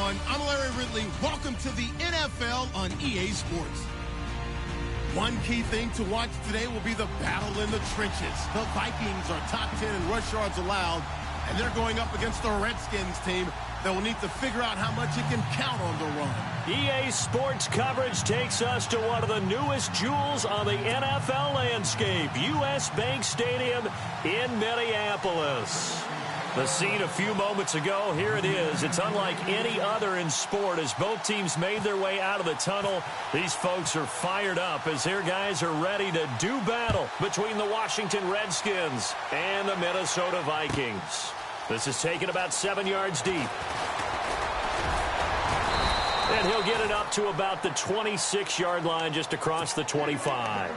everyone. I'm Larry Ridley. Welcome to the NFL on EA Sports. One key thing to watch today will be the battle in the trenches. The Vikings are top 10 in rush yards allowed, and they're going up against the Redskins team that will need to figure out how much it can count on the run. EA Sports coverage takes us to one of the newest jewels on the NFL landscape, US Bank Stadium in Minneapolis. The scene a few moments ago, here it is. It's unlike any other in sport as both teams made their way out of the tunnel. These folks are fired up as their guys are ready to do battle between the Washington Redskins and the Minnesota Vikings. This is taken about 7 yards deep. And he'll get it up to about the 26-yard line just across the 25.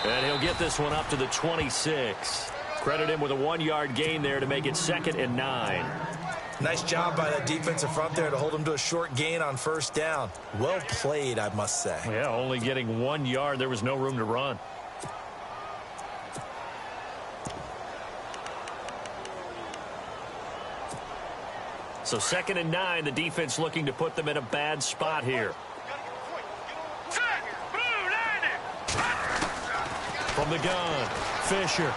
And he'll get this one up to the 26. Credit him with a 1-yard gain there to make it 2nd and 9. Nice job by that defensive front there to hold him to a short gain on first down. Well played, I must say. Yeah, only getting 1 yard. There was no room to run. So 2nd and 9, the defense looking to put them in a bad spot here. From the gun, Fisher.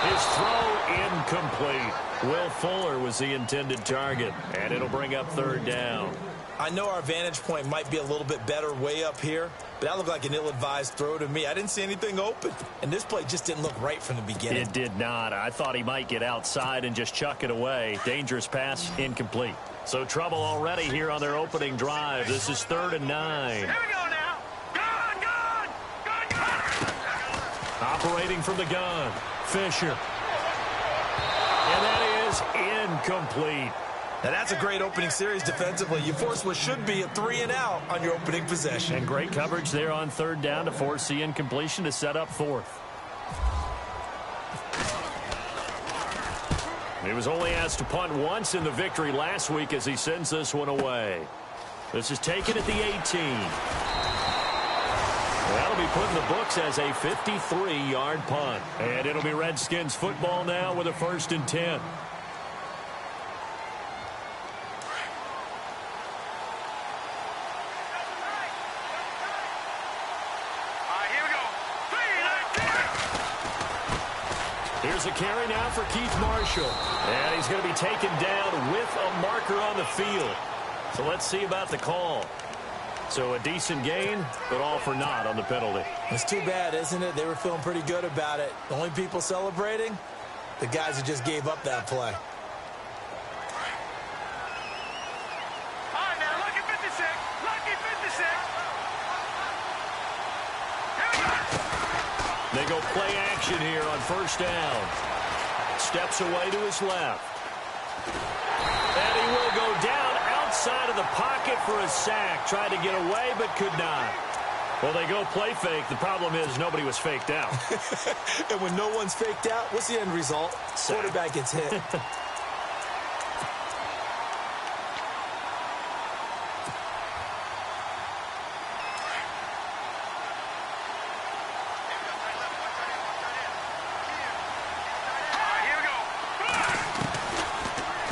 His throw incomplete. Will Fuller was the intended target, and it'll bring up 3rd down. I know our vantage point might be a little bit better way up here, but that looked like an ill-advised throw to me. I didn't see anything open, and this play just didn't look right from the beginning. It did not. I thought he might get outside and just chuck it away. Dangerous pass, incomplete. So trouble already here on their opening drive. This is 3rd and 9. Here we go now. Operating from the gun, Fisher. And that is incomplete. Now that's a great opening series defensively. You force what should be a 3-and-out on your opening possession. And great coverage there on 3rd down to force the incompletion to set up 4th. He was only asked to punt once in the victory last week as he sends this one away. This is taken at the 18. That'll be put in the books as a 53-yard punt. And it'll be Redskins football now with a 1st and 10. Here's a carry now for Keith Marshall. And he's going to be taken down with a marker on the field. So let's see about the call. So a decent gain, but all for naught on the penalty. It's too bad, isn't it? They were feeling pretty good about it. The only people celebrating, the guys who just gave up that play. All right, now, lucky 56. Lucky 56. Here we go. They go play action here on 1st down. Steps away to his left. And he will go down outside of the pocket for a sack. Tried to get away, but could not. Well, they go play fake. The problem is nobody was faked out. And when no one's faked out, what's the end result? Sack. Quarterback gets hit.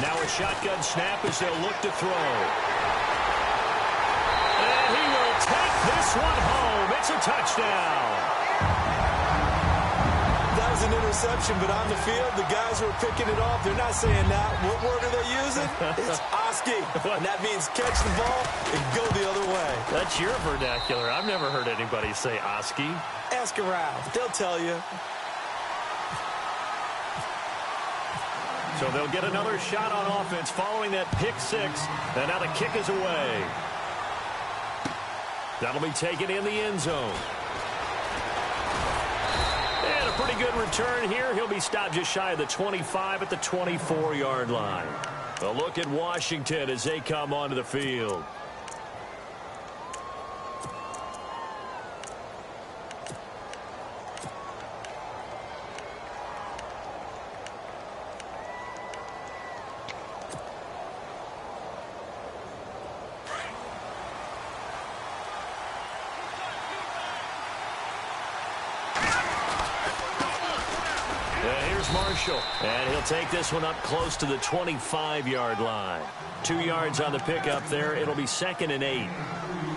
Now a shotgun snap as they'll look to throw. And he will take this one home. It's a touchdown. That was an interception, but on the field, the guys who are picking it off, they're not saying that. What word are they using? It's Oski. And that means catch the ball and go the other way. That's your vernacular. I've never heard anybody say Oski. Ask around. They'll tell you. So they'll get another shot on offense following that pick 6. And now the kick is away. That'll be taken in the end zone. And a pretty good return here. He'll be stopped just shy of the 25 at the 24-yard line. A look at Washington as they come onto the field. Marshall. And he'll take this one up close to the 25-yard line. 2 yards on the pickup there. It'll be 2nd and 8.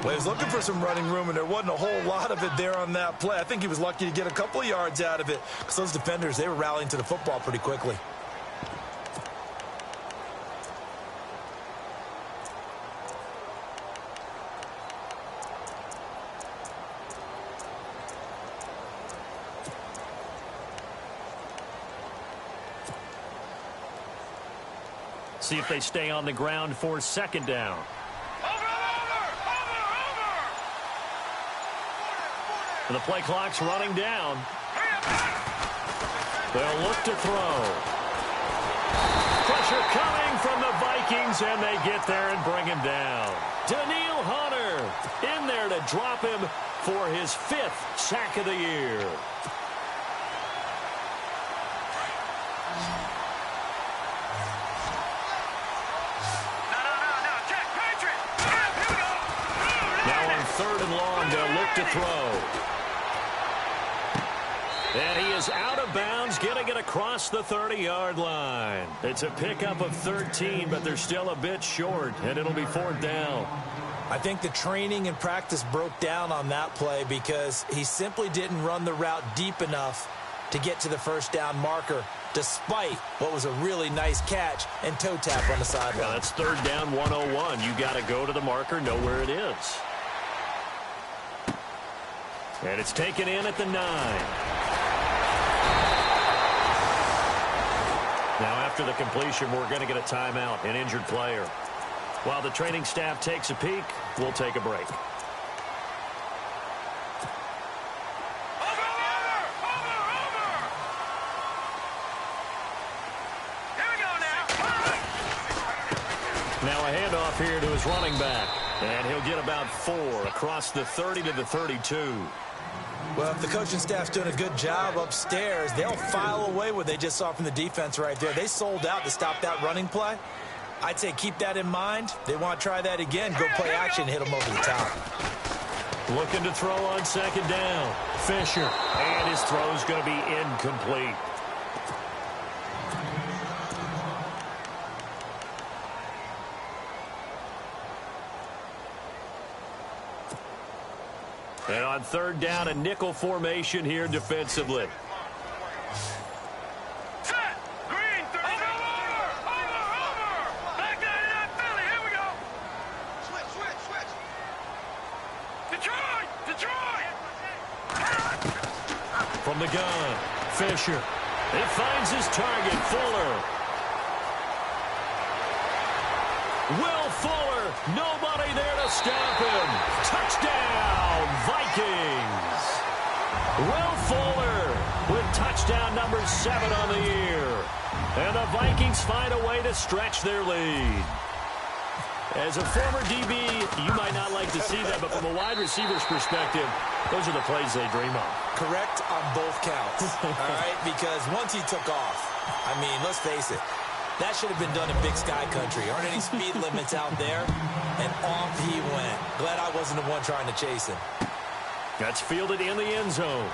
Well, he was looking for some running room, and there wasn't a whole lot of it there on that play. I think he was lucky to get a couple of yards out of it because those defenders, they were rallying to the football pretty quickly. See if they stay on the ground for 2nd down. And the play clock's running down. They'll look to throw. Pressure coming from the Vikings, and they get there and bring him down. Daniil Hunter in there to drop him for his 5th sack of the year. To throw. And he is out of bounds, getting it across the 30-yard line. It's a pickup of 13, but they're still a bit short, and it'll be 4th down. I think the training and practice broke down on that play because he simply didn't run the route deep enough to get to the 1st down marker, despite what was a really nice catch and toe tap on the sideline. Yeah, that's 3rd down 101. You got to go to the marker, know where it is. And it's taken in at the 9. Now, after the completion, we're going to get a timeout, an injured player. While the training staff takes a peek, we'll take a break. Now a handoff here to his running back. And he'll get about 4 across the 30 to the 32. Well, if the coaching staff's doing a good job upstairs, they'll file away what they just saw from the defense right there. They sold out to stop that running play. I'd say keep that in mind. They want to try that again. Go play action, hit them over the top. Looking to throw on 2nd down. Fisher. And his throw's going to be incomplete. And on 3rd down, a nickel formation here defensively. Set! Green, over! Back down in that Philly, here we go! Switch! Detroit! From the gun, Fisher. It finds his target, Fuller. Will Fuller, nobody there to stop him. Touchdown, Vikings. Will Fuller with touchdown number 7 on the year. And the Vikings find a way to stretch their lead. As a former DB, you might not like to see that, but from a wide receiver's perspective, those are the plays they dream of. Correct on both counts, all right? Because once he took off, I mean, let's face it, that should have been done in Big Sky Country. Aren't any speed limits out there? And off he went. Glad I wasn't the one trying to chase him. That's fielded in the end zone.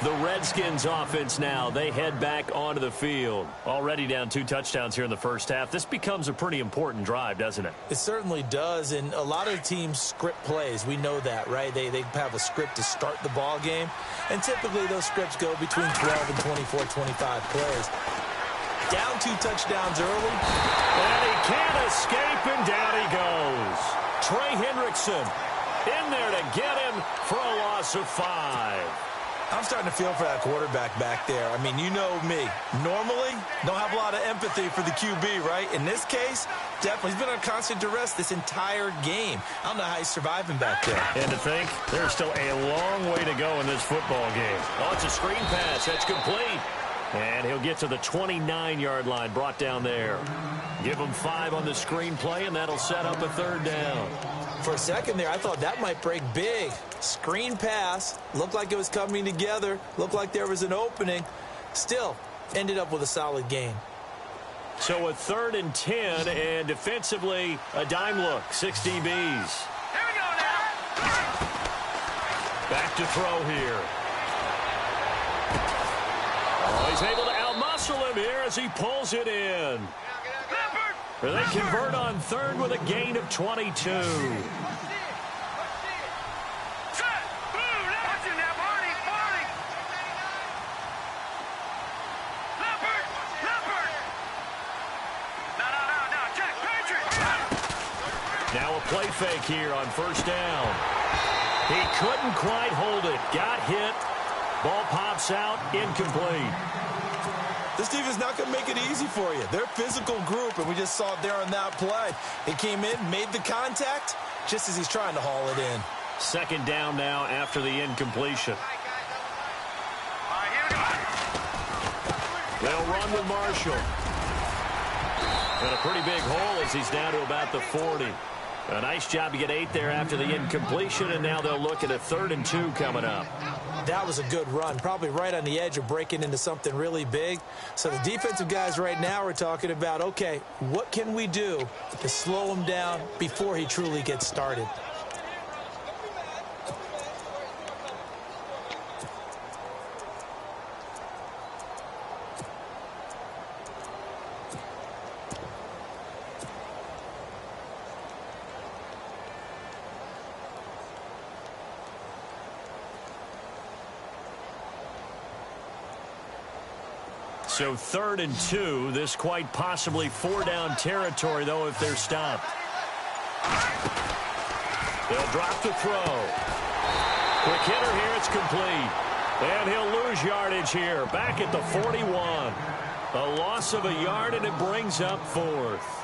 The Redskins offense now, they head back onto the field. Already down 2 touchdowns here in the first half. This becomes a pretty important drive, doesn't it? It certainly does, and a lot of teams script plays. We know that, right? They have a script to start the ball game, and typically those scripts go between 12 and 24, 25 plays. Down 2 touchdowns early. And he can't escape, and down he goes. Trey Hendrickson in there to get him for a loss of 5. I'm starting to feel for that quarterback back there. I mean, you know me. Normally, don't have a lot of empathy for the QB, right? In this case, definitely. He's been on constant duress this entire game. I don't know how he's surviving back there. And to think, there's still a long way to go in this football game. Oh, it's a screen pass. That's complete. And he'll get to the 29-yard line, brought down there. Give him 5 on the screen play, and that'll set up a 3rd down. For a second there, I thought that might break big. Screen pass. Looked like it was coming together. Looked like there was an opening. Still, ended up with a solid gain. So a 3rd and 10, and defensively, a dime look. 6 DBs. Here we go now. Back to throw here. Oh, he's able to outmuscle him here as he pulls it in. They convert on 3rd with a gain of 22. Now a play fake here on 1st down. He couldn't quite hold it. Got hit. Ball pops out. Incomplete. This defense is not going to make it easy for you. They're a physical group, and we just saw it there on that play. He came in, made the contact, just as he's trying to haul it in. 2nd down now after the incompletion. They'll run with Marshall. And a pretty big hole as he's down to about the 40. A nice job to get 8 there after the incompletion, and now they'll look at a 3rd and 2 coming up. That was a good run, probably right on the edge of breaking into something really big. So the defensive guys right now are talking about, okay, what can we do to slow him down before he truly gets started? So 3rd and 2. This quite possibly 4-down territory, though, if they're stopped. They'll drop the throw. Quick hitter here. It's complete. And he'll lose yardage here. Back at the 41. A loss of a yard, and it brings up 4th.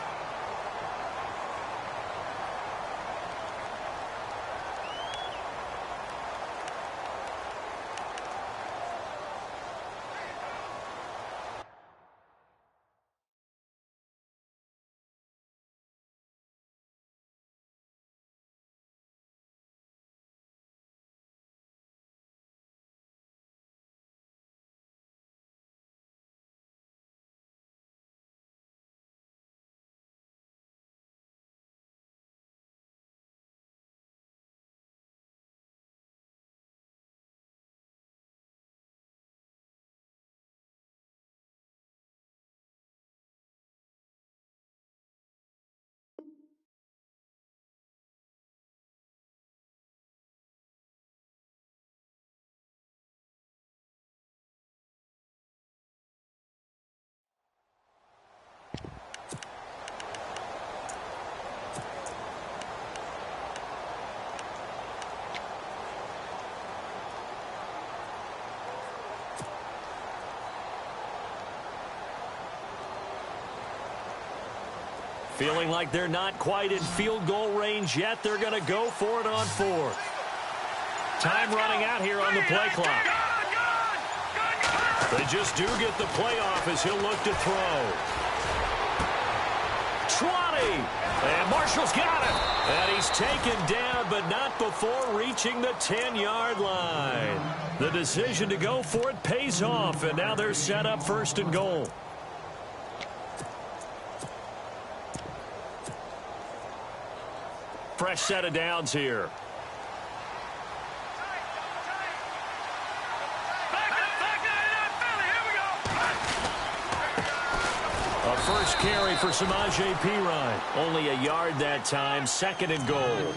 Feeling like they're not quite in field goal range yet. They're going to go for it on 4th. Time running out here on the play clock. They just do get the play off as he'll look to throw. 20. And Marshall's got it. And he's taken down, but not before reaching the 10-yard line. The decision to go for it pays off, and now they're set up 1st and goal. Fresh set of downs here. A first carry for Samaje Perine. Only a yard that time. 2nd and goal.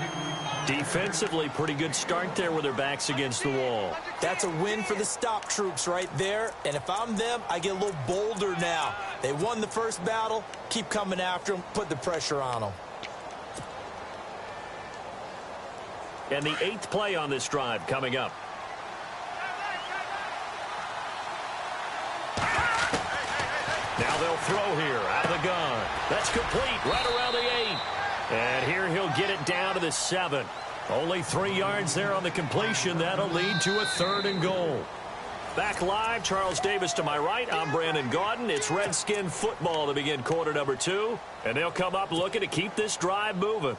Defensively, pretty good start there with their backs against the wall. That's a win for the stop troops right there. And if I'm them, I get a little bolder now. They won the first battle. Keep coming after them. Put the pressure on them. And the 8th play on this drive coming up. Now they'll throw here out of the gun. That's complete right around the 8. And here he'll get it down to the 7. Only 3 yards there on the completion. That'll lead to a 3rd and goal. Back live, Charles Davis to my right. I'm Brandon Gaudin. It's Redskin football to begin quarter number 2. And they'll come up looking to keep this drive moving.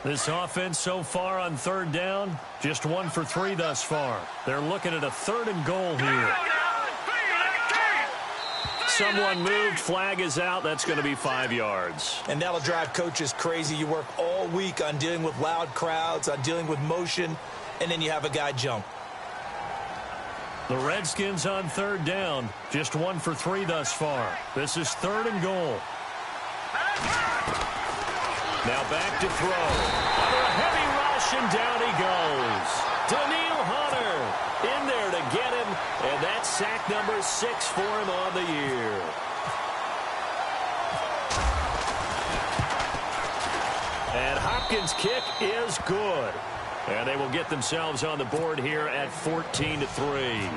This offense so far on 3rd down, just 1 for 3 thus far. They're looking at a 3rd and goal here. Someone moved, flag is out. That's going to be 5 yards. And that'll drive coaches crazy. You work all week on dealing with loud crowds, on dealing with motion, and then you have a guy jump. The Redskins on 3rd down, just 1 for 3 thus far. This is 3rd and goal. Now back to throw. Under a heavy rush, and down he goes. Daniil Hunter in there to get him, and that's sack number 6 for him on the year. And Hopkins' kick is good. And they will get themselves on the board here at 14-3.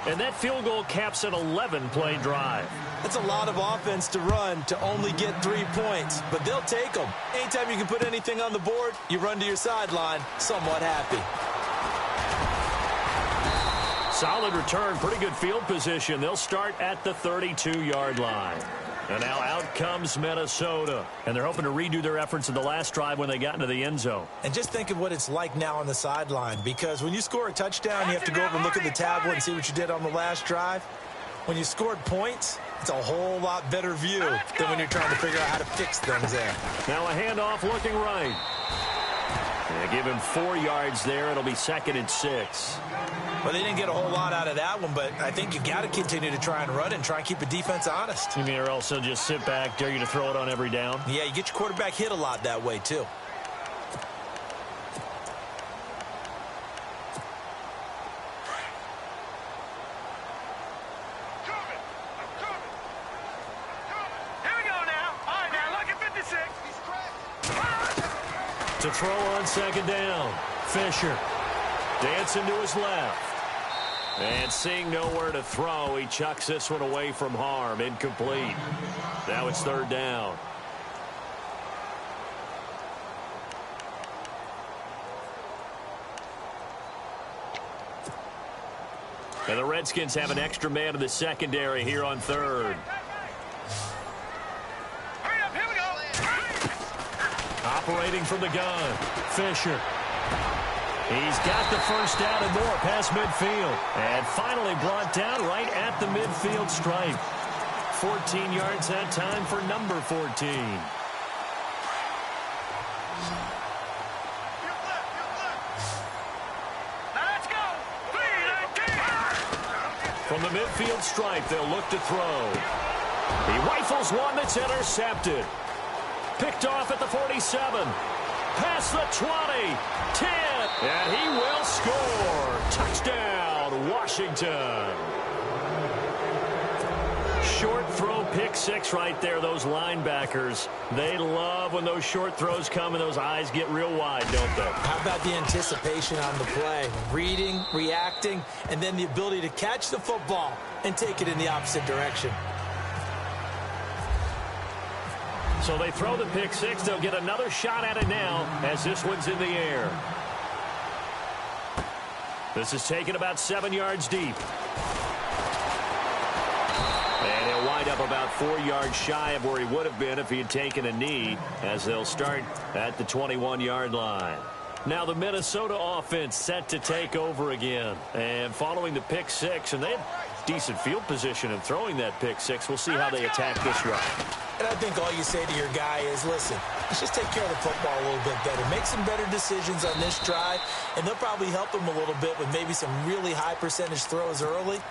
And that field goal caps an 11-play drive. That's a lot of offense to run to only get 3 points, but they'll take them. Anytime you can put anything on the board, you run to your sideline somewhat happy. Solid return, pretty good field position. They'll start at the 32-yard line. And now out comes Minnesota. And they're hoping to redo their efforts in the last drive when they got into the end zone. And just think of what it's like now on the sideline, because when you score a touchdown, you have to go over and look at the tablet and see what you did on the last drive. When you scored points, it's a whole lot better view than when you're trying to figure out how to fix things there. Now a handoff looking right. They give him 4 yards there. It'll be 2nd and 6. Well, they didn't get a whole lot out of that one, but I think you got to continue to try and run and try and keep the defense honest. You mean or else they'll just sit back, dare you to throw it on every down? Yeah, you get your quarterback hit a lot that way, too. To throw on 2nd down. Fisher dancing to his left. And seeing nowhere to throw, he chucks this one away from harm. Incomplete. Now it's 3rd down. And the Redskins have an extra man in the secondary here on 3rd. Operating from the gun, Fisher. He's got the first down and more past midfield. And finally brought down right at the midfield stripe. 14 yards that time for number 14. Let's go. From the midfield stripe, they'll look to throw. He rifles one that's intercepted. Picked off at the 47. Past the 20. 10. And he will score. Touchdown, Washington. Short throw, pick 6 right there. Those linebackers, they love when those short throws come and those eyes get real wide, don't they? How about the anticipation on the play? Reading, reacting, and then the ability to catch the football and take it in the opposite direction. So they throw the pick 6. They'll get another shot at it now as this one's in the air. This is taken about 7 yards deep. And he'll wind up about 4 yards shy of where he would have been if he had taken a knee, as they'll start at the 21-yard line. Now the Minnesota offense set to take over again. And following the pick 6, and they have decent field position in throwing that pick 6. We'll see how they attack this drive. And I think all you say to your guy is, listen, let's just take care of the football a little bit better. Make some better decisions on this drive, and they'll probably help him a little bit with maybe some really high percentage throws early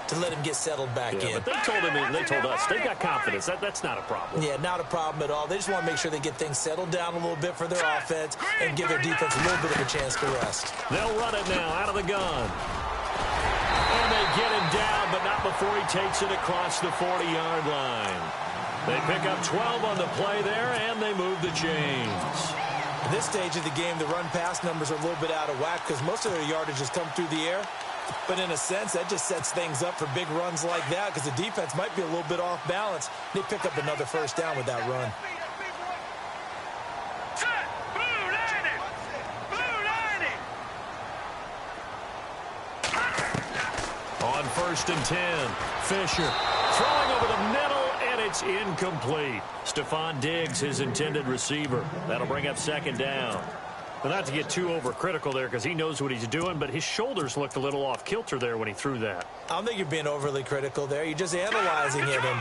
to let him get settled back in. But they told us, they've got confidence. That's not a problem. Yeah, not a problem at all. They just want to make sure they get things settled down a little bit for their offense and give their defense a little bit of a chance to rest. They'll run it now out of the gun. And they get him down, but not before he takes it across the 40-yard line. They pick up 12 on the play there, and they move the chains. At this stage of the game, the run-pass numbers are a little bit out of whack because most of their yardage has come through the air. But in a sense, that just sets things up for big runs like that because the defense might be a little bit off balance. They pick up another first down with that run. On 1st and 10, Fisher throwing over the middle, and it's incomplete. Stephon Diggs, his intended receiver. That'll bring up 2nd down. Well, not to get too overcritical there because he knows what he's doing, but his shoulders looked a little off kilter there when he threw that. I don't think you're being overly critical there. You're just analyzing it, and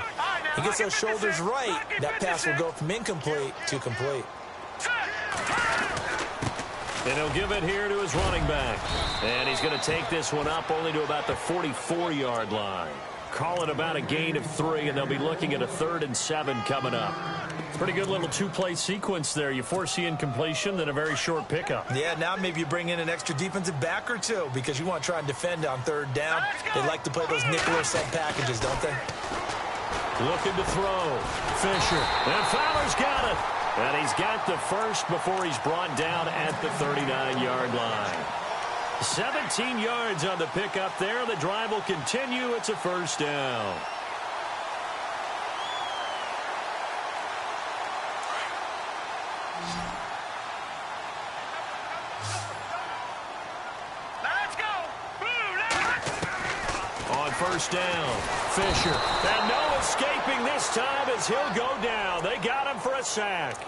he gets those shoulders right. That pass will go from incomplete to complete. And he'll give it here to his running back. And he's going to take this one up only to about the 44-yard line. Call it about a gain of 3, and they'll be looking at a 3rd and 7 coming up. Pretty good little 2-play sequence there. You force the incompletion, then a very short pickup. Yeah, now maybe you bring in an extra defensive back or two because you want to try and defend on 3rd down. They like to play those nickel or sub packages, don't they? Looking to throw. Fisher. And Fowler's got it. And he's got the first before he's brought down at the 39-yard line. 17 yards on the pickup there. The drive will continue. It's a 1st down. Let's go. On 1st down, Fisher. And no escaping this time as he'll go down. They got him for a sack.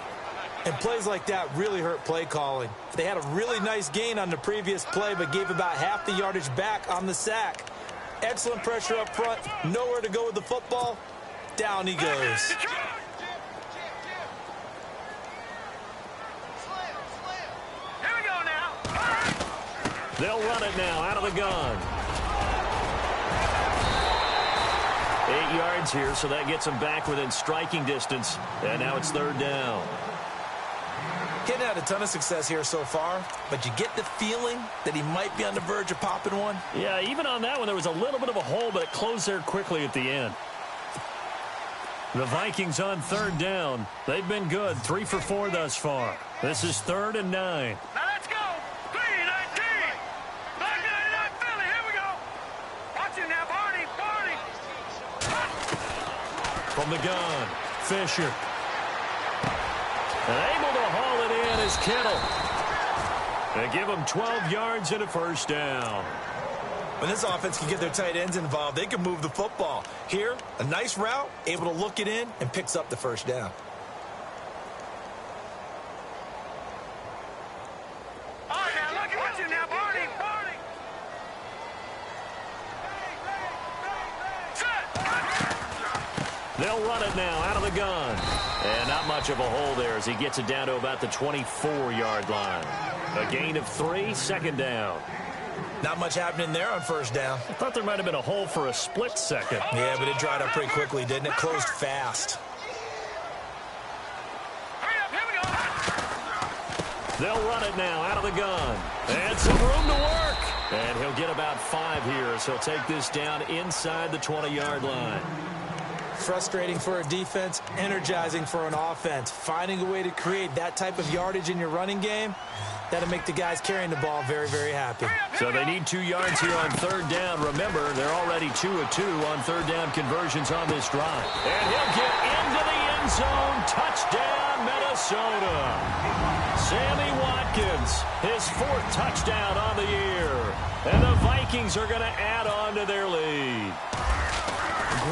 And plays like that really hurt play calling. They had a really nice gain on the previous play, but gave about half the yardage back on the sack. Excellent pressure up front. Nowhere to go with the football. Down he goes. Here we go now. They'll run it now out of the gun. 8 yards here, so that gets them back within striking distance. And now it's 3rd down. Hadn't had a ton of success here so far, but you get the feeling that he might be on the verge of popping one. Yeah, even on that one, there was a little bit of a hole, but it closed there quickly at the end. The Vikings on 3rd down. They've been good, 3 for 4 thus far. This is 3rd and 9. Now let's go. 3-19. Back in that Philly. Here we go. Watch it now, Barney. From the gun, Fisher. And able to haul it in is Kittle. They give him 12 yards and a 1st down. When this offense can get their tight ends involved, they can move the football. Here, a nice route, able to look it in, and picks up the 1st down. All right, now look. Watch it now, Barney. They'll run it now out of the gun. And not much of a hole there as he gets it down to about the 24-yard line. A gain of 3, 2nd down. Not much happening there on 1st down. I thought there might have been a hole for a split second. Yeah, but it dried up pretty quickly, didn't it? Closed fast. Hurry up, here we go. They'll run it now out of the gun. And some room to work. And he'll get about 5 here as he'll take this down inside the 20-yard line. Frustrating for a defense, energizing for an offense. Finding a way to create that type of yardage in your running game, that'll make the guys carrying the ball very, very happy. So they need 2 yards here on 3rd down. Remember, they're already 2 of 2 on 3rd down conversions on this drive. And he'll get into the end zone. Touchdown, Minnesota. Sammy Watkins, his 4th touchdown on the year. And the Vikings are going to add on to their lead.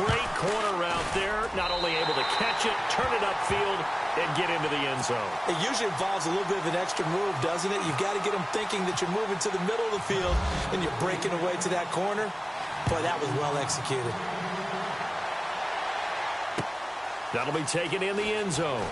Great corner route there. Not only able to catch it, turn it upfield, and get into the end zone. It usually involves a little bit of an extra move, doesn't it? You've got to get them thinking that you're moving to the middle of the field and you're breaking away to that corner. Boy, that was well executed. That'll be taken in the end zone.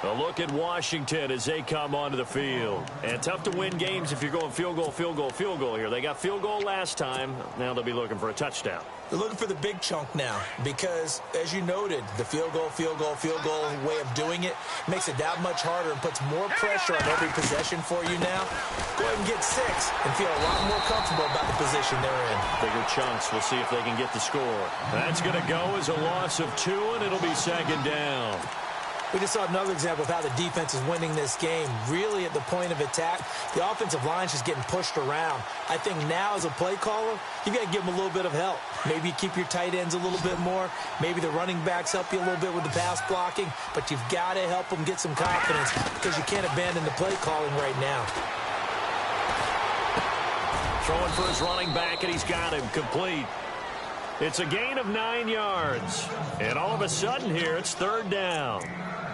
A look at Washington as they come onto the field. And tough to win games if you're going field goal, field goal, field goal here. They got field goal last time. Now they'll be looking for a touchdown. They're looking for the big chunk now because, as you noted, the field goal way of doing it makes it that much harder and puts more pressure on every possession for you now. Go ahead and get 6 and feel a lot more comfortable about the position they're in. Bigger chunks. We'll see if they can get the score. That's going to go as a loss of 2, and it'll be 2nd down. We just saw another example of how the defense is winning this game. Really at the point of attack, the offensive line's just getting pushed around. I think now as a play caller, you got to give them a little bit of help. Maybe you keep your tight ends a little bit more. Maybe the running backs help you a little bit with the pass blocking. But you've got to help them get some confidence because you can't abandon the play calling right now. Throwing for his running back, and he's got him complete. It's a gain of 9 yards. And all of a sudden here, it's third down.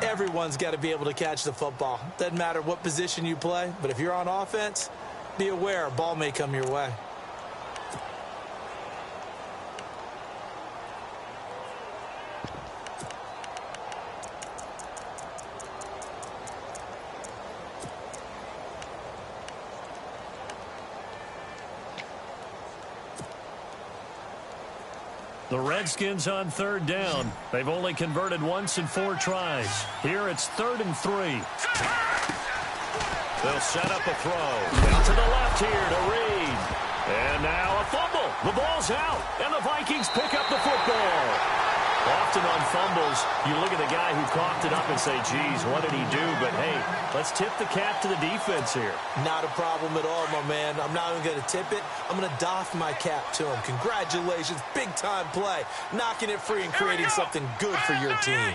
Everyone's got to be able to catch the football. Doesn't matter what position you play, but if you're on offense, be aware a ball may come your way. The Redskins on third down. They've only converted once in 4 tries. Here it's 3rd and 3. They'll set up a throw. Down to the left here to Reed. And now a fumble. The ball's out. And the Vikings pick up the football. Often on fumbles, you look at the guy who coughed it up and say, geez, what did he do? But, hey, let's tip the cap to the defense here. Not a problem at all, my man. I'm not even going to tip it. I'm going to doff my cap to him. Congratulations. Big-time play. Knocking it free and creating something good for your team.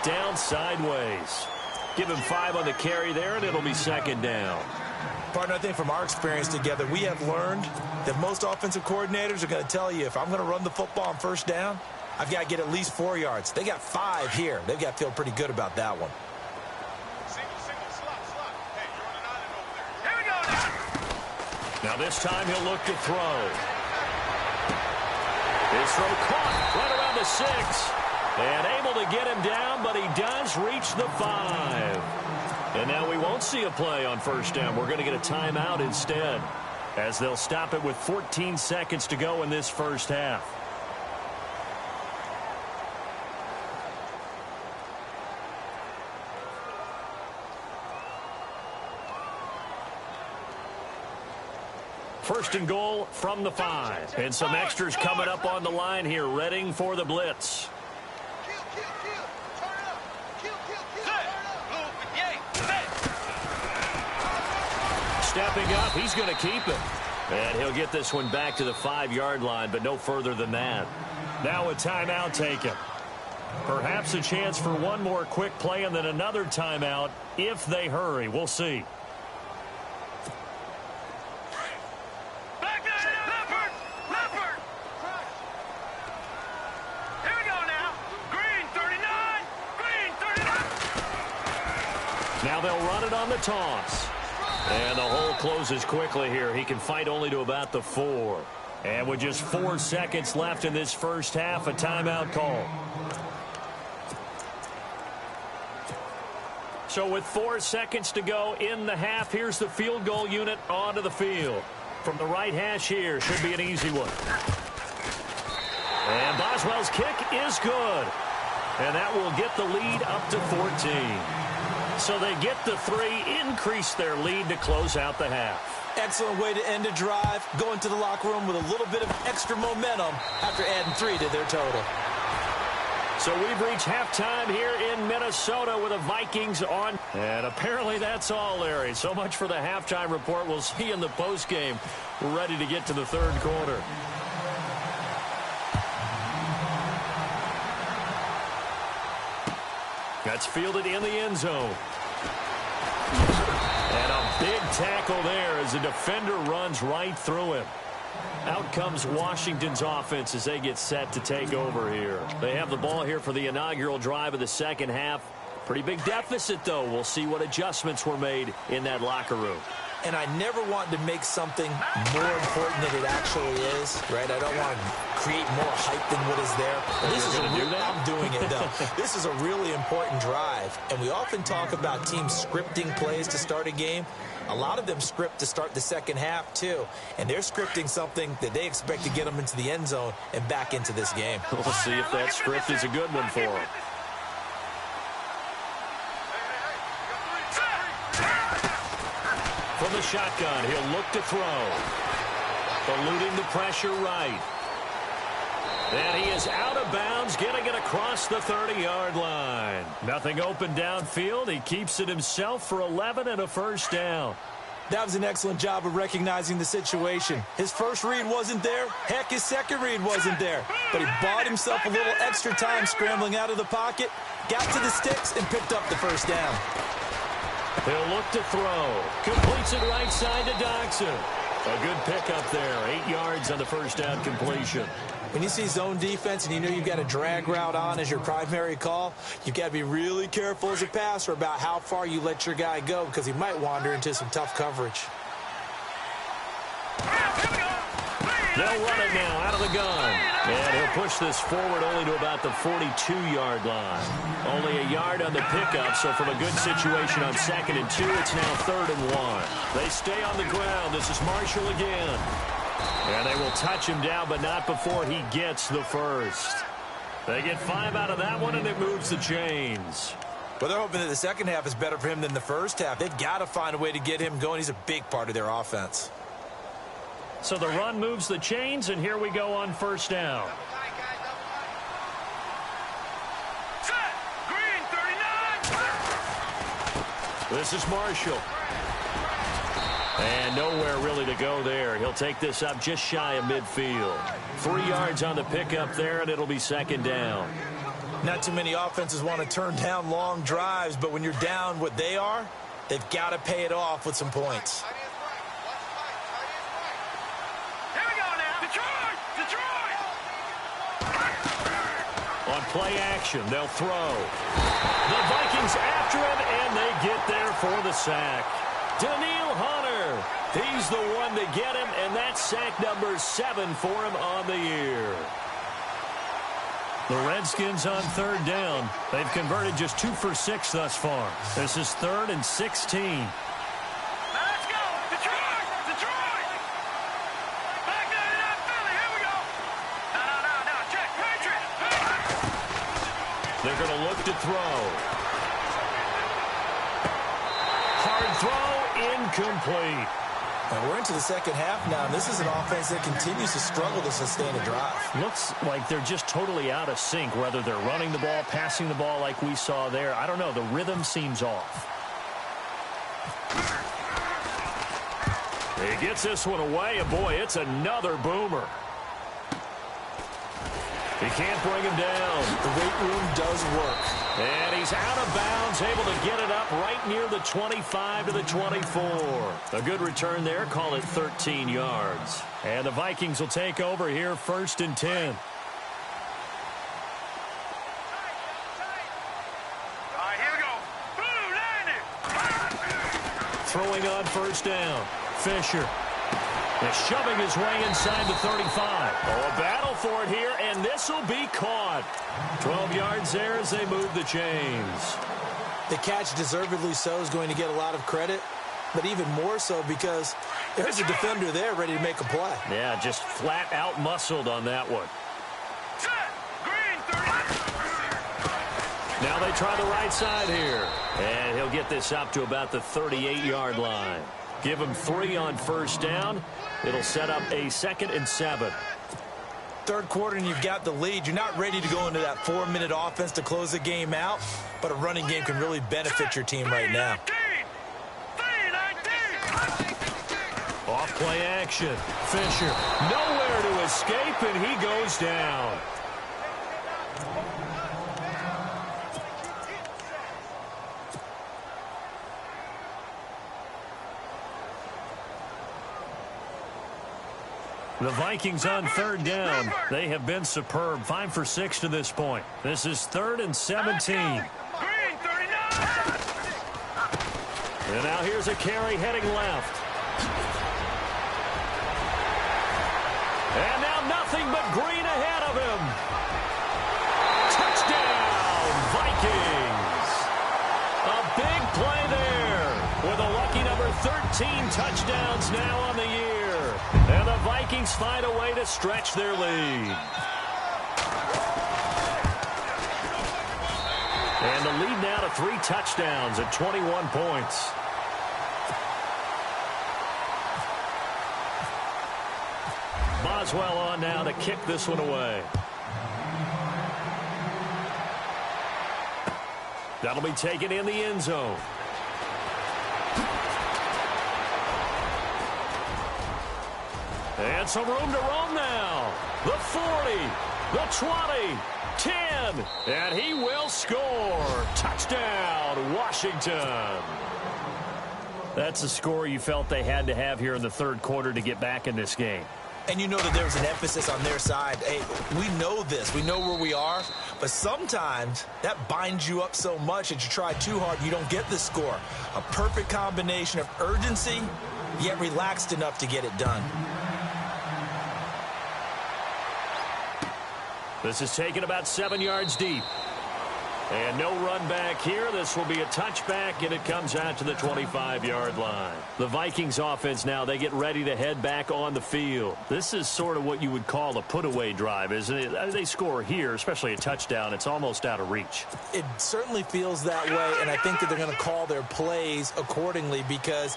Down sideways. Give him 5 on the carry there, and it'll be 2nd down. Partner, I think from our experience together, we have learned that most offensive coordinators are going to tell you, if I'm going to run the football on 1st down, I've got to get at least 4 yards. They got 5 here. They've got to feel pretty good about that one. Single, slot. Hey, you're on an island over there. Here we go now. Now this time he'll look to throw. His throw caught right around the 6. And able to get him down, but he does reach the 5. And now we won't see a play on 1st down. We're going to get a timeout instead, as they'll stop it with 14 seconds to go in this 1st half. First and goal from the 5. And some extras coming up on the line here, readying for the blitz. Stepping up, he's going to keep it. And he'll get this one back to the 5-yard line, but no further than that. Now a timeout taken. Perhaps a chance for one more quick play and then another timeout if they hurry. We'll see. Back there, Leopard! Here we go now. Green 39. Now they'll run it on the toss. And the hole closes quickly here. He can fight only to about the 4. And with just 4 seconds left in this 1st half, a timeout call. So with 4 seconds to go in the half, here's the field goal unit onto the field. From the right hash here, should be an easy one. And Boswell's kick is good. And that will get the lead up to 14. So they get the 3, increase their lead to close out the half. Excellent way to end a drive. Go into the locker room with a little bit of extra momentum after adding 3 to their total. So we've reached halftime here in Minnesota with the Vikings on. And apparently that's all, Larry. So much for the halftime report. We'll see you in the postgame. We're ready to get to the 3rd quarter. That's fielded in the end zone. And a big tackle there as the defender runs right through him. Out comes Washington's offense as they get set to take over here. They have the ball here for the inaugural drive of the 2nd half. Pretty big deficit, though. We'll see what adjustments were made in that locker room. And I never want to make something more important than it actually is, right? I don't want to create more hype than what is there. This is going to do that? I'm doing it, though. know, this is a really important drive, and we often talk about teams scripting plays to start a game. A lot of them script to start the second half, too, and they're scripting something that they expect to get them into the end zone and back into this game. We'll see if that script is a good one for them. From the shotgun, he'll look to throw. Eluding the pressure right. And he is out of bounds, getting it across the 30-yard line. Nothing open downfield. He keeps it himself for 11 and a first down. That was an excellent job of recognizing the situation. His first read wasn't there. Heck, his second read wasn't there. But he bought himself a little extra time scrambling out of the pocket, got to the sticks, and picked up the first down. He'll look to throw. Completes it right side to Doxson. A good pickup there. 8 yards on the first down completion. When you see zone defense and you know you've got a drag route on as your primary call, you've got to be really careful as a passer about how far you let your guy go because he might wander into some tough coverage. They'll run it now out of the gun. And he'll push this forward only to about the 42-yard line. Only a yard on the pickup, so from a good situation on 2nd and 2, it's now 3rd and 1. They stay on the ground. This is Marshall again. And they will touch him down, but not before he gets the first. They get 5 out of that one, and it moves the chains. But they're hoping that the second half is better for him than the first half. They've got to find a way to get him going. He's a big part of their offense. So the run moves the chains, and here we go on first down. Set. Green 39. This is Marshall. And nowhere really to go there. He'll take this up just shy of midfield. 3 yards on the pickup there, and it'll be 2nd down. Not too many offenses want to turn down long drives, but when you're down what they are, they've got to pay it off with some points. Here we go now. Detroit! Detroit! On play action, they'll throw. The Vikings after him, and they get there for the sack. Daniil Hunter. He's the one to get him, and that's sack number 7 for him on the year. The Redskins on 3rd down. They've converted just 2 for 6 thus far. This is 3rd and 16. Now let's go! Detroit! Detroit! Back down to that Philly. Here we go. No. Check. Patriot. They're going to look to throw. Hard throw, incomplete. And we're into the second half now, and this is an offense that continues to struggle to sustain a drive. Looks like they're just totally out of sync, whether they're running the ball, passing the ball like we saw there. I don't know. The rhythm seems off. He gets this one away, and boy, it's another boomer. He can't bring him down. The weight room does work. And he's out of bounds, able to get it up right near the 25 to the 24. A good return there, call it 13 yards. And the Vikings will take over here, 1st and 10. All right, here we go. Blue, landing. Throwing on 1st down. Fisher is shoving his way inside the 35. Oh, a battle for it here, and this will be caught. 12 yards there as they move the chains. The catch, deservedly so, is going to get a lot of credit, but even more so because there's a defender there ready to make a play. Yeah, just flat out muscled on that one. Set. Green 30. Now they try the right side here. And he'll get this up to about the 38-yard line. Give him 3 on 1st down. It'll set up a 2nd and 7. 3rd quarter and you've got the lead. You're not ready to go into that 4-minute offense to close the game out, but a running game can really benefit your team right now. 3-19. Off play action. Fisher nowhere to escape, and he goes down. The Vikings on 3rd down. They have been superb. 5 for 6 to this point. This is 3rd and 17. Green 39. And now here's a carry heading left. And now nothing but green ahead of him. Touchdown! touchdowns now on the year. And the Vikings find a way to stretch their lead. And the lead now to 3 touchdowns at 21 points. Boswell on now to kick this one away. That'll be taken in the end zone. And some room to roam now. The 40, the 20, 10, and he will score. Touchdown, Washington. That's the score you felt they had to have here in the third quarter to get back in this game. And you know that there was an emphasis on their side. Hey, we know this. We know where we are. But sometimes that binds you up so much that you try too hard, you don't get the score. A perfect combination of urgency, yet relaxed enough to get it done. This is taken about 7 yards deep. And no run back here. This will be a touchback, and it comes out to the 25-yard line. The Vikings offense now, they get ready to head back on the field. This is sort of what you would call a put-away drive, isn't it? They score here, especially a touchdown. It's almost out of reach. It certainly feels that way, and I think that they're going to call their plays accordingly because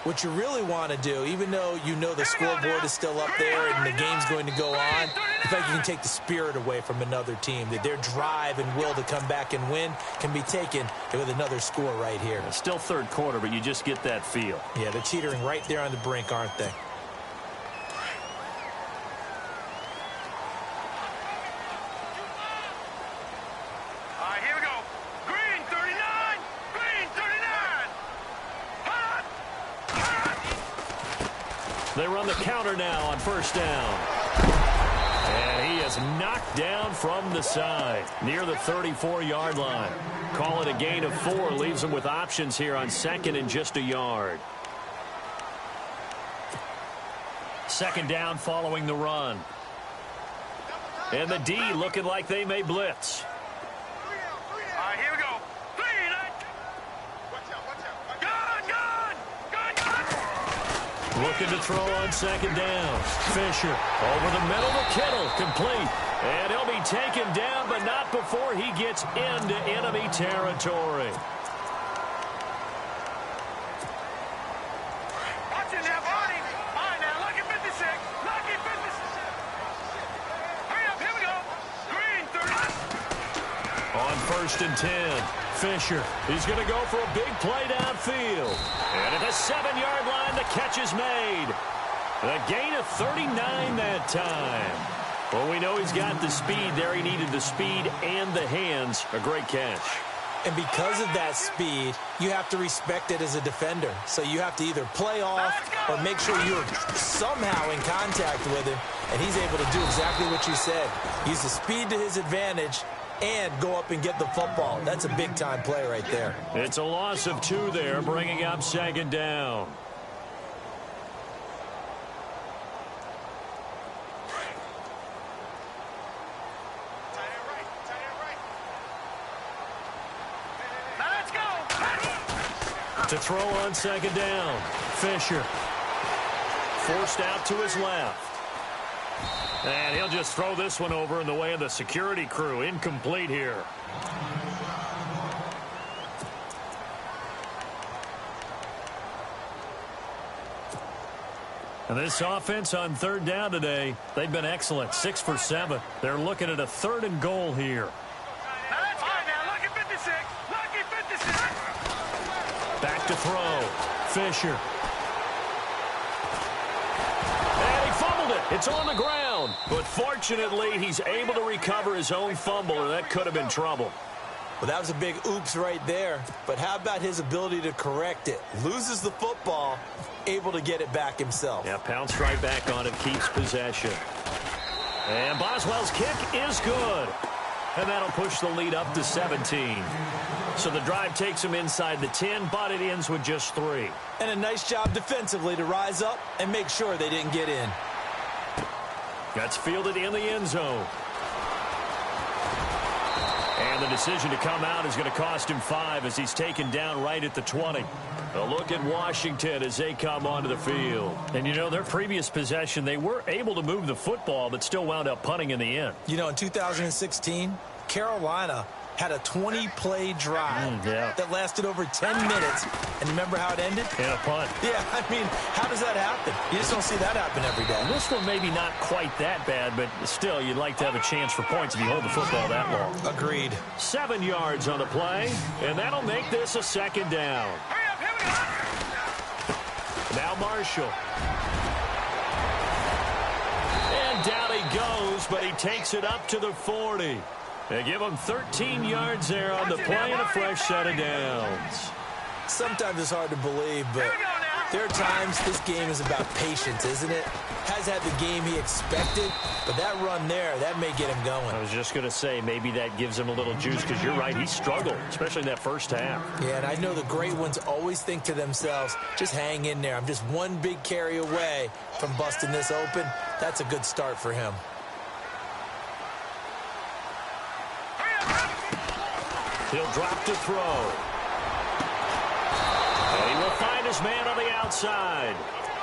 what you really want to do, even though you know the scoreboard is still up there and the game's going to go on, in fact, you can take the spirit away from another team. That their drive and will to come back and win can be taken with another score right here. It's still third quarter, but you just get that feel. Yeah, they're teetering right there on the brink, aren't they? They run the counter now on first down. And he is knocked down from the side near the 34-yard line. Call it a gain of 4. Leaves them with options here on second and just a yard. Second down following the run. And the D looking like they may blitz. Here we go. Looking to throw on second down. Fisher over the middle to Kittle. Complete. And he'll be taken down, but not before he gets into enemy territory. Watch it now, buddy. All right, now, lucky 56. Lucky 56. Hurry up, here we go. Green, 30. On first and 10. Fisher, he's going to go for a big play downfield. And at the 7-yard line, the catch is made. A gain of 39 that time. Well, we know he's got the speed there. He needed the speed and the hands. A great catch. And because of that speed, you have to respect it as a defender. So you have to either play off or make sure you're somehow in contact with him. And he's able to do exactly what you said. Use the speed to his advantage and go up and get the football. That's a big-time play right there. It's a loss of 2 there, bringing up second down. Let's go. To throw on second down. Fisher forced out to his left. And he'll just throw this one over in the way of the security crew. Incomplete here. And this offense on third down today, they've been excellent. 6 for 7. They're looking at a 3rd and goal here. Let's go now. Lucky 56. Lucky 56. Back to throw. Fisher. It's on the ground, but fortunately, he's able to recover his own fumble, or that could have been trouble. Well, that was a big oops right there, but how about his ability to correct it? Loses the football, able to get it back himself. Yeah, pounced right back on it, keeps possession. And Boswell's kick is good. And that'll push the lead up to 17. So the drive takes him inside the 10, but it ends with just 3. And a nice job defensively to rise up and make sure they didn't get in. That's fielded in the end zone. And the decision to come out is going to cost him 5 as he's taken down right at the 20. A look at Washington as they come onto the field. And, you know, their previous possession, they were able to move the football but still wound up punting in the end. You know, in 2016, Carolina had a 20-play drive that lasted over 10 minutes. And remember how it ended? And a punt. Yeah, I mean, how does that happen? You just don't see that happen every day. This one maybe not quite that bad, but still, you'd like to have a chance for points if you hold the football that long. Agreed. 7 yards on the play, and that'll make this a second down. Now Marshall. And down he goes, but he takes it up to the 40. They give him 13 yards there on the play and a fresh set of downs. Sometimes it's hard to believe, but there are times this game is about patience, isn't it? Has had the game he expected, but that run there, that may get him going. I was just going to say, maybe that gives him a little juice, because you're right, he struggled, especially in that first half. Yeah, and I know the great ones always think to themselves, just hang in there. I'm just one big carry away from busting this open. That's a good start for him. He'll drop to throw. And he will find his man on the outside.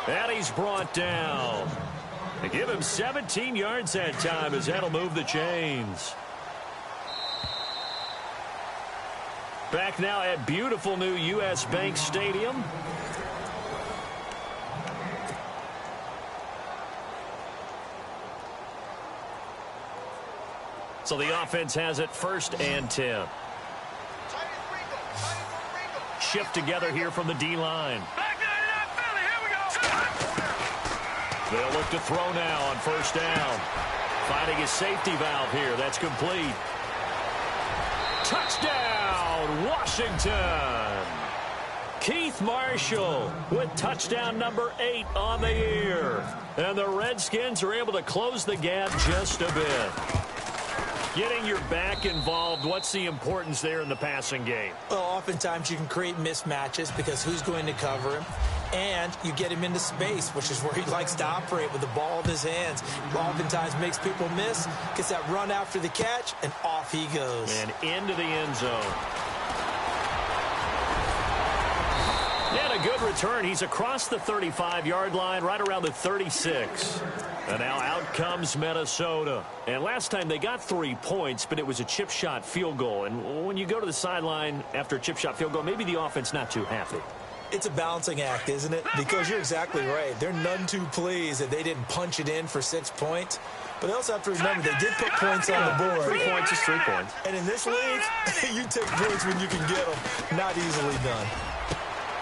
And he's brought down. They give him 17 yards that time as that'll move the chains. Back now at beautiful new U.S. Bank Stadium. So the offense has it 1st and 10. Shift together here from the D-line. They'll look to throw now on 1st down. Finding his safety valve here. That's complete. Touchdown, Washington. Keith Marshall with touchdown number 8 on the year. And the Redskins are able to close the gap just a bit. Getting your back involved, what's the importance there in the passing game? Well, oftentimes you can create mismatches because who's going to cover him? And you get him into space, which is where he likes to operate with the ball in his hands. Oftentimes makes people miss, gets that run after the catch, and off he goes. And into the end zone. And a good return. He's across the 35-yard line, right around the 36. And now out comes Minnesota. And last time they got 3 points, but it was a chip shot field goal. And when you go to the sideline after a chip shot field goal, maybe the offense not too happy. It's a balancing act, isn't it? Because you're exactly right. They're none too pleased that they didn't punch it in for 6 points. But they also have to remember they did put points on the board. 3 points is 3 points. And in this league, you take points when you can get them. Not easily done.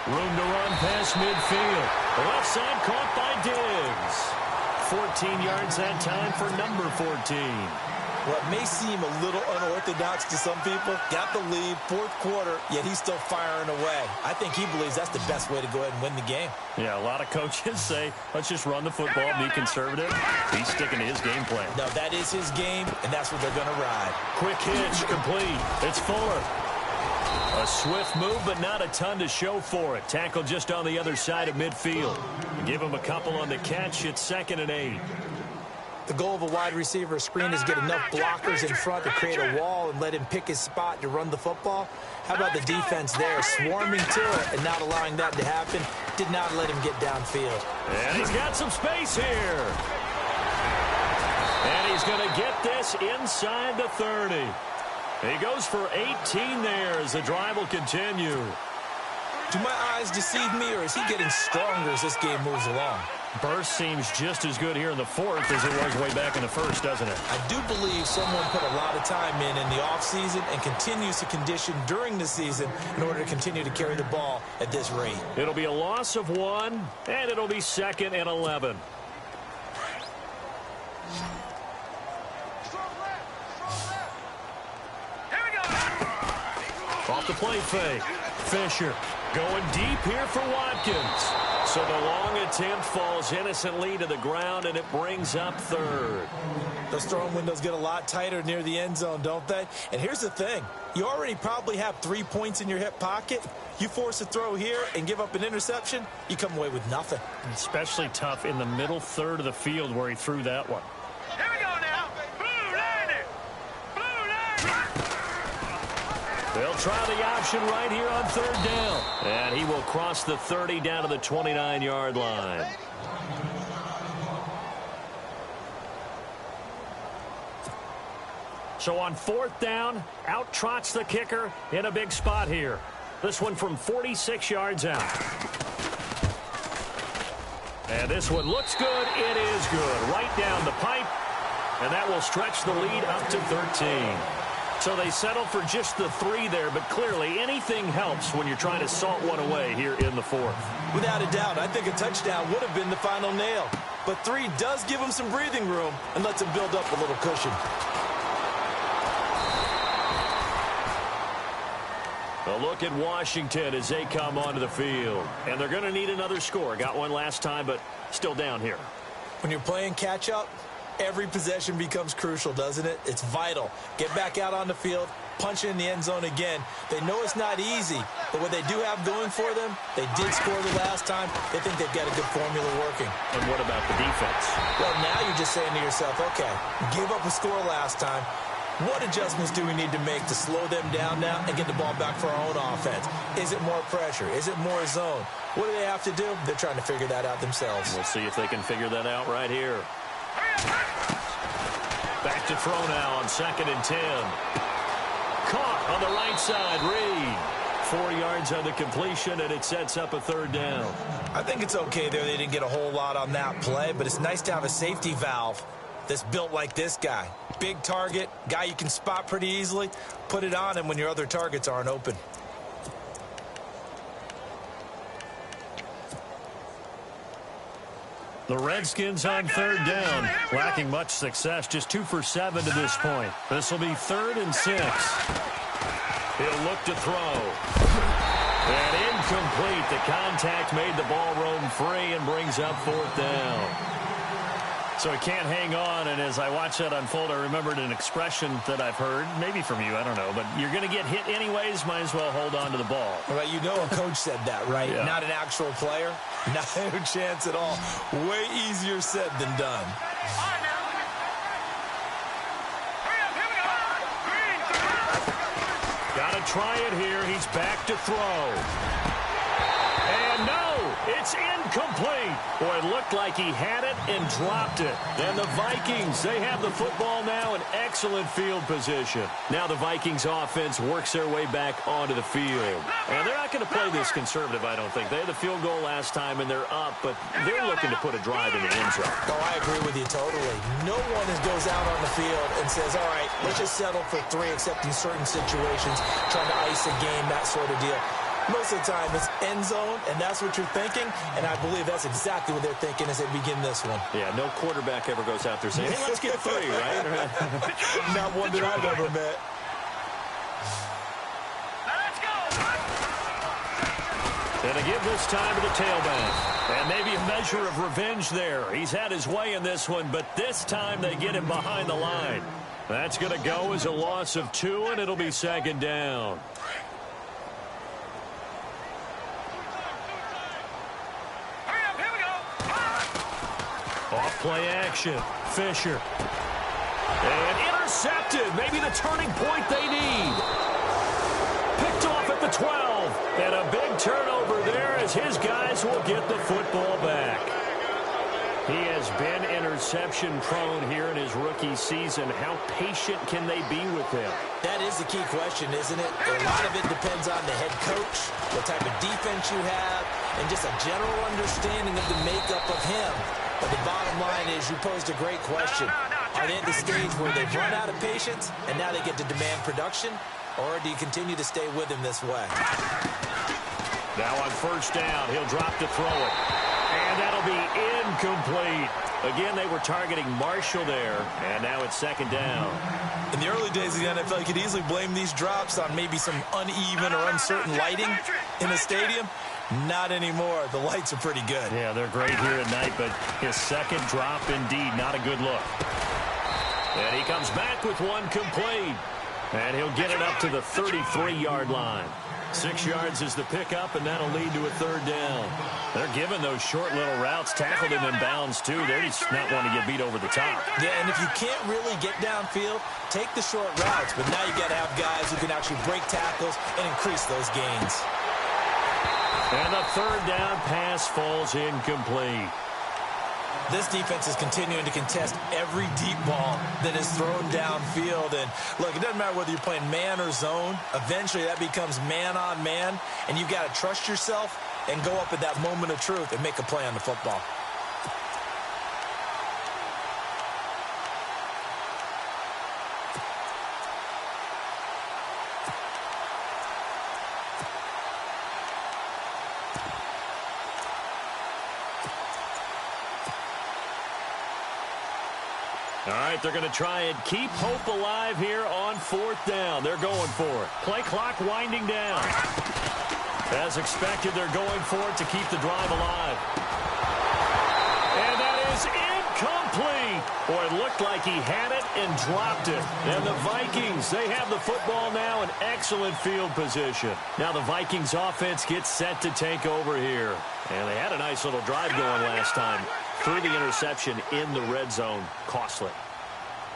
Room to run past midfield. The left side caught by Diggs. 14 yards that time for number 14. What may seem a little unorthodox to some people, got the lead, 4th quarter, yet he's still firing away. I think he believes that's the best way to go ahead and win the game. Yeah, a lot of coaches say, let's just run the football, be conservative. He's sticking to his game plan. No, that is his game, and that's what they're going to ride. Quick hitch, complete. It's Fuller. A swift move, but not a ton to show for it. Tackle just on the other side of midfield. Give him a couple on the catch. It's 2nd and 8. The goal of a wide receiver screen is get enough blockers in front to create a wall and let him pick his spot to run the football. How about the defense there, swarming to it and not allowing that to happen? Did not let him get downfield. And he's got some space here. And he's going to get this inside the 30. He goes for 18 there as the drive will continue. Do my eyes deceive me, or is he getting stronger as this game moves along? Burst seems just as good here in the 4th as it was way back in the 1st, doesn't it? I do believe someone put a lot of time in the offseason and continues to condition during the season in order to continue to carry the ball at this rate. It'll be a loss of 1, and it'll be 2nd and 11. Off the play fake. Fisher going deep here for Watkins. So the long attempt falls innocently to the ground, and it brings up 3rd. Those throwing windows get a lot tighter near the end zone, don't they? And here's the thing. You already probably have 3 points in your hip pocket. You force a throw here and give up an interception, you come away with nothing. Especially tough in the middle 3rd of the field where he threw that one. Here we go now. Blue line it. Blue line. They'll try the option right here on third down. And he will cross the 30 down to the 29-yard line. So on fourth down, out trots the kicker in a big spot here. This one from 46 yards out. And this one looks good. It is good. Right down the pipe. And that will stretch the lead up to 13. So they settle for just the 3 there, but clearly anything helps when you're trying to salt one away here in the fourth. Without a doubt, I think a touchdown would have been the final nail. But 3 does give them some breathing room and lets them build up a little cushion. A look at Washington as they come onto the field. And they're going to need another score. Got one last time, but still down here. When you're playing catch-up, every possession becomes crucial, doesn't it? It's vital. Get back out on the field, punch it in the end zone again. They know it's not easy, but what they do have going for them, they did score the last time. They think they've got a good formula working. And what about the defense? Well, now you're just saying to yourself, okay, give up a score last time. What adjustments do we need to make to slow them down now and get the ball back for our own offense? Is it more pressure? Is it more zone? What do they have to do? They're trying to figure that out themselves. We'll see if they can figure that out right here. Back to throw now on 2nd and 10. Caught on the right side. Reed. 4 yards on the completion, and it sets up a third down. I think it's okay there. They didn't get a whole lot on that play, but it's nice to have a safety valve that's built like this guy. Big target, guy you can spot pretty easily. Put it on him when your other targets aren't open. The Redskins on third down, lacking much success, just 2 for 7 to this point. This will be 3rd and 6. He'll look to throw. And incomplete. The contact made the ball roam free and brings up 4th down. So he can't hang on, and as I watch that unfold, I remembered an expression that I've heard, maybe from you, I don't know, but you're going to get hit anyways, might as well hold on to the ball. Well, you know a coach said that, right? Yeah. Not an actual player. Not a chance at all. Way easier said than done. Got to try it here. He's back to throw. And no, it's incomplete. Boy, it looked like he had it and dropped it. And the Vikings, they have the football now in excellent field position. Now the Vikings offense works their way back onto the field. And they're not going to play this conservative, I don't think. They had the field goal last time, and they're up, but they're looking to put a drive in the end zone. Oh, I agree with you totally. No one goes out on the field and says, all right, let's just settle for 3, except in certain situations, trying to ice a game, that sort of deal. Most of the time, it's end zone, and that's what you're thinking, and I believe that's exactly what they're thinking as they begin this one. Yeah, no quarterback ever goes out there saying, hey, let's get 3, right? Not one that I've ever met. Let's go. And a give this time to the tailback. And maybe a measure of revenge there. He's had his way in this one, but this time they get him behind the line. That's going to go as a loss of 2, and it'll be 2nd down. Off play action. Fisher. And intercepted. Maybe the turning point they need. Picked off at the 12. And a big turnover there as his guys will get the football back. He has been interception prone here in his rookie season. How patient can they be with him? That is the key question, isn't it? A lot of it depends on the head coach, what type of defense you have, and just a general understanding of the makeup of him. But the bottom line is you posed a great question. Are they at the stage where they've run out of patience and now they get to demand production? Or do you continue to stay with him this way? Now on first down, he'll drop to throw it. And that'll be incomplete. Again, they were targeting Marshall there, and now it's 2nd down. In the early days of the NFL, you could easily blame these drops on maybe some uneven or uncertain lighting in the stadium. Not anymore. The lights are pretty good. Yeah, they're great here at night, but his 2nd drop, indeed, not a good look. And he comes back with one complete. And he'll get it up to the 33-yard line. 6 yards is the pickup, and that'll lead to a third down. They're giving those short little routes, tackled him in bounds, too. They're just not wanting to get beat over the top. Yeah, and if you can't really get downfield, take the short routes. But now you got to have guys who can actually break tackles and increase those gains. And the third down pass falls incomplete. This defense is continuing to contest every deep ball that is thrown downfield. And, look, it doesn't matter whether you're playing man or zone. Eventually, that becomes man-on-man, and you've got to trust yourself and go up at that moment of truth and make a play on the football. All right, they're going to try and keep hope alive here on fourth down. They're going for it. Play clock winding down. As expected, they're going for it to keep the drive alive. And that is incomplete. Boy, it looked like he had it and dropped it. And the Vikings, they have the football now in excellent field position. Now the Vikings offense gets set to take over here. And they had a nice little drive going last time. Threw the interception in the red zone. Costly.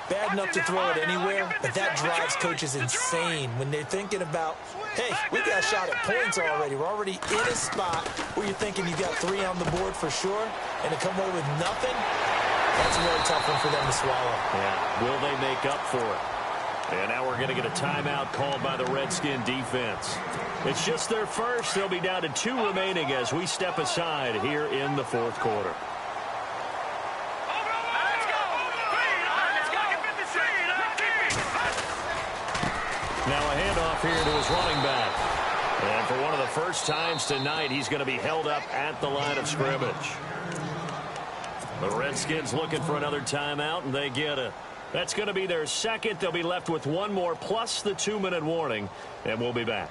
Bad enough to throw it anywhere, but that drives coaches insane when they're thinking about, hey, we got a shot at points already. We're already in a spot where you're thinking you got 3 on the board for sure, and to come away with nothing, that's a really tough one for them to swallow. Yeah, will they make up for it? And now we're going to get a timeout called by the Redskin defense. It's just their first. They'll be down to 2 remaining as we step aside here in the fourth quarter. Now a handoff here to his running back. And for one of the first times tonight, he's going to be held up at the line of scrimmage. The Redskins looking for another timeout, and they get it. That's going to be their second. They'll be left with 1 more plus the 2-minute warning, and we'll be back.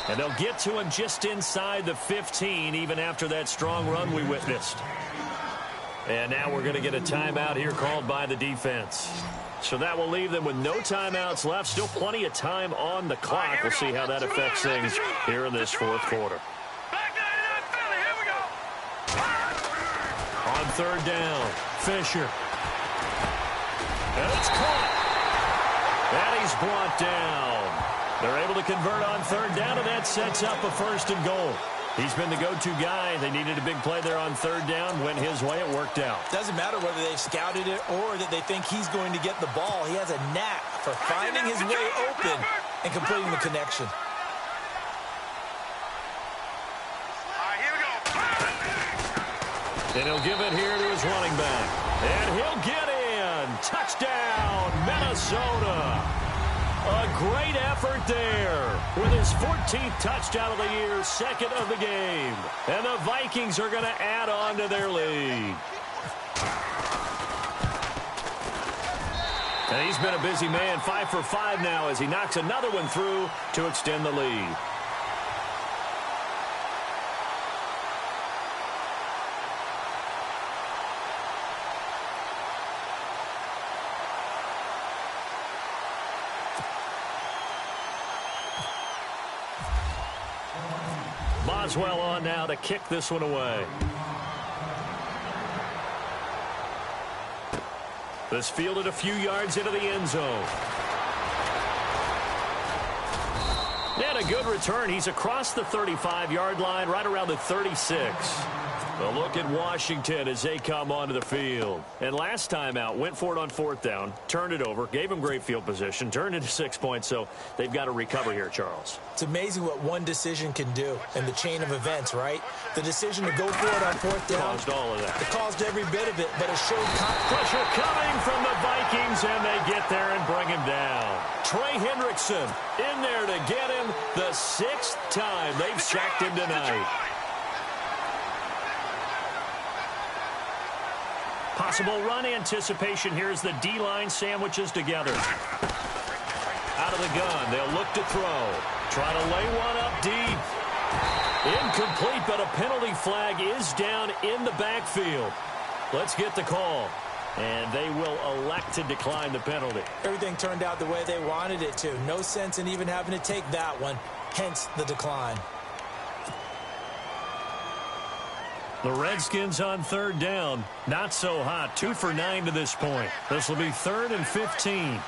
And they'll get to him just inside the 15, even after that strong run we witnessed. And now we're going to get a timeout here called by the defense. So that will leave them with no timeouts left. Still plenty of time on the clock. We'll see how that affects things here in this fourth quarter. On third down, Fisher. And it's caught. And he's brought down. They're able to convert on third down, and that sets up a 1st and goal. He's been the go-to guy. They needed a big play there on third down. Went his way. It worked out. Doesn't matter whether they've scouted it or that they think he's going to get the ball. He has a knack for finding his way open and completing the connection. And he'll give it here to his running back. And he'll get in. Touchdown, Minnesota. A great effort there with his 14th touchdown of the year, 2nd of the game. And the Vikings are going to add on to their lead. And he's been a busy man, 5 for 5 now as he knocks another one through to extend the lead. Boswell on now to kick this one away. This fielded a few yards into the end zone. And a good return. He's across the 35-yard line, right around the 36. A look at Washington as they come onto the field. And last time out, went for it on fourth down, turned it over, gave him great field position, turned into 6 points, so they've got to recover here, Charles. It's amazing what one decision can do in the chain of events, right? The decision to go for it on fourth down. Caused all of that. It caused every bit of it, but it showed pressure coming from the Vikings, and they get there and bring him down. Trey Hendrickson in there to get him the 6th time they've sacked him tonight. Possible run anticipation here as the D-line sandwiches together. Out of the gun, they'll look to throw. Try to lay one up deep. Incomplete, but a penalty flag is down in the backfield. Let's get the call. And they will elect to decline the penalty. Everything turned out the way they wanted it to. No sense in even having to take that one, hence the decline. The Redskins on third down. Not so hot. 2 for 9 to this point. This will be 3rd and 15.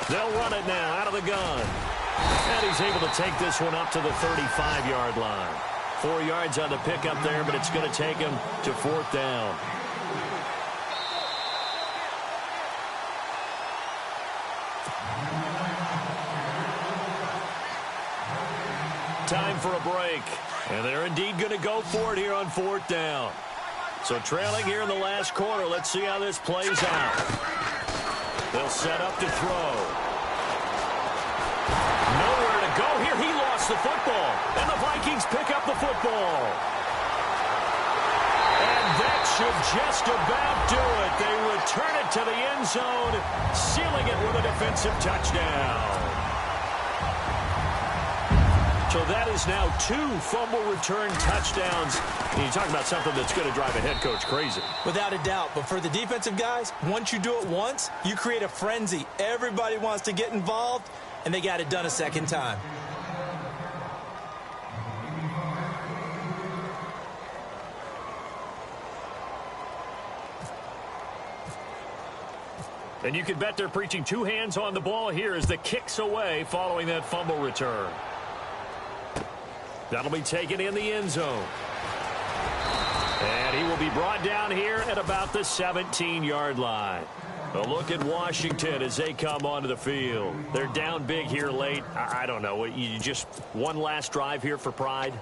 They'll run it now out of the gun. And he's able to take this one up to the 35-yard line. 4 yards on the pickup there, but it's going to take him to 4th down. Time for a break. And they're indeed going to go for it here on 4th down. So trailing here in the last quarter. Let's see how this plays out. They'll set up to throw. Nowhere to go here. He lost the football. And the Vikings pick up the football. And that should just about do it. They return it to the end zone, sealing it with a defensive touchdown. So that is now 2 fumble return touchdowns. And you talk about something that's going to drive a head coach crazy. Without a doubt. But for the defensive guys, once you do it once, you create a frenzy. Everybody wants to get involved, and they got it done a second time. And you can bet they're preaching 2 hands on the ball here as the kick's away following that fumble return. That'll be taken in the end zone. And he will be brought down here at about the 17-yard line. A look at Washington as they come onto the field. They're down big here late. I don't know. You just one last drive here for pride?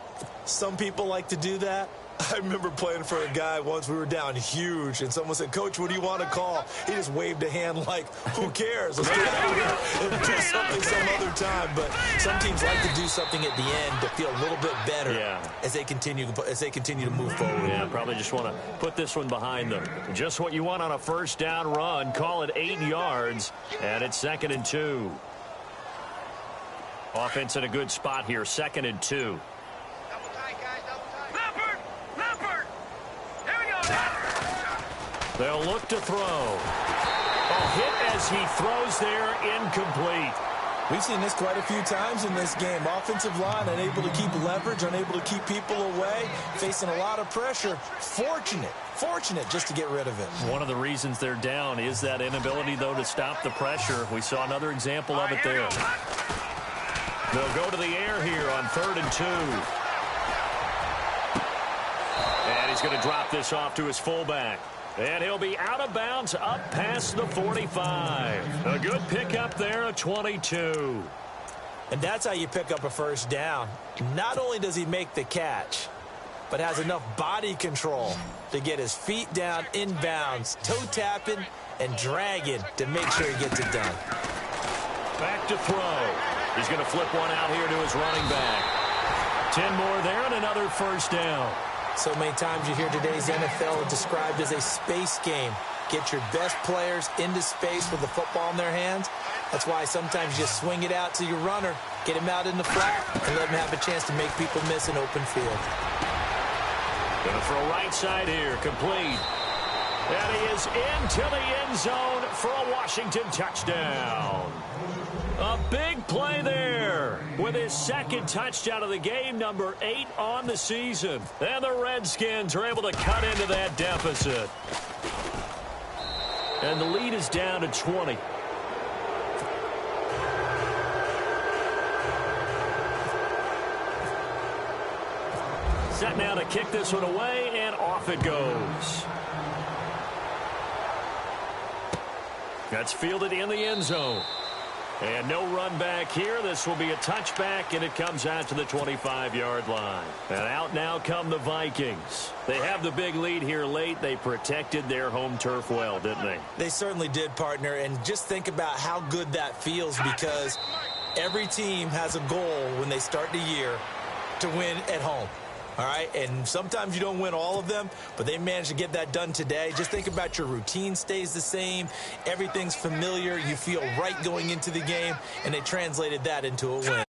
Some people like to do that. I remember playing for a guy once. We were down huge, and someone said, "Coach, what do you want to call?" He just waved a hand like, who cares? Let's get out of here and do something some other time. But some teams like to do something at the end to feel a little bit better as they continue to move forward. Yeah, probably just want to put this one behind them. Just what you want on a first down run. Call it 8 yards, and it's 2nd and 2. Offense in a good spot here, 2nd and 2. They'll look to throw. A hit as he throws there, incomplete. We've seen this quite a few times in this game. Offensive line unable to keep leverage, unable to keep people away, facing a lot of pressure. Fortunate just to get rid of it. One of the reasons they're down is that inability, though, to stop the pressure. We saw another example of it there. They'll go to the air here on 3rd and 2. And he's going to drop this off to his fullback. And he'll be out of bounds up past the 45. A good pickup there, a 22. And that's how you pick up a first down. Not only does he make the catch, but has enough body control to get his feet down inbounds, toe tapping and dragging to make sure he gets it done. Back to throw. He's going to flip one out here to his running back. 10 more there and another first down. So many times you hear today's NFL described as a space game. Get your best players into space with the football in their hands. That's why sometimes you just swing it out to your runner, get him out in the flat, and let him have a chance to make people miss an open field. Going to throw right side here, complete. And he is into the end zone for a Washington touchdown. A big play there with his 2nd touchdown of the game, number 8 on the season. And the Redskins are able to cut into that deficit. And the lead is down to 20. Set now to kick this one away, and off it goes. That's fielded in the end zone. And no run back here. This will be a touchback, and it comes out to the 25-yard line. And out now come the Vikings. They have the big lead here late. They protected their home turf well, didn't they? They certainly did, partner. And just think about how good that feels, because every team has a goal when they start the year to win at home. All right, and sometimes you don't win all of them, but they managed to get that done today. Just think about your routine stays the same. Everything's familiar. You feel right going into the game, and they translated that into a win.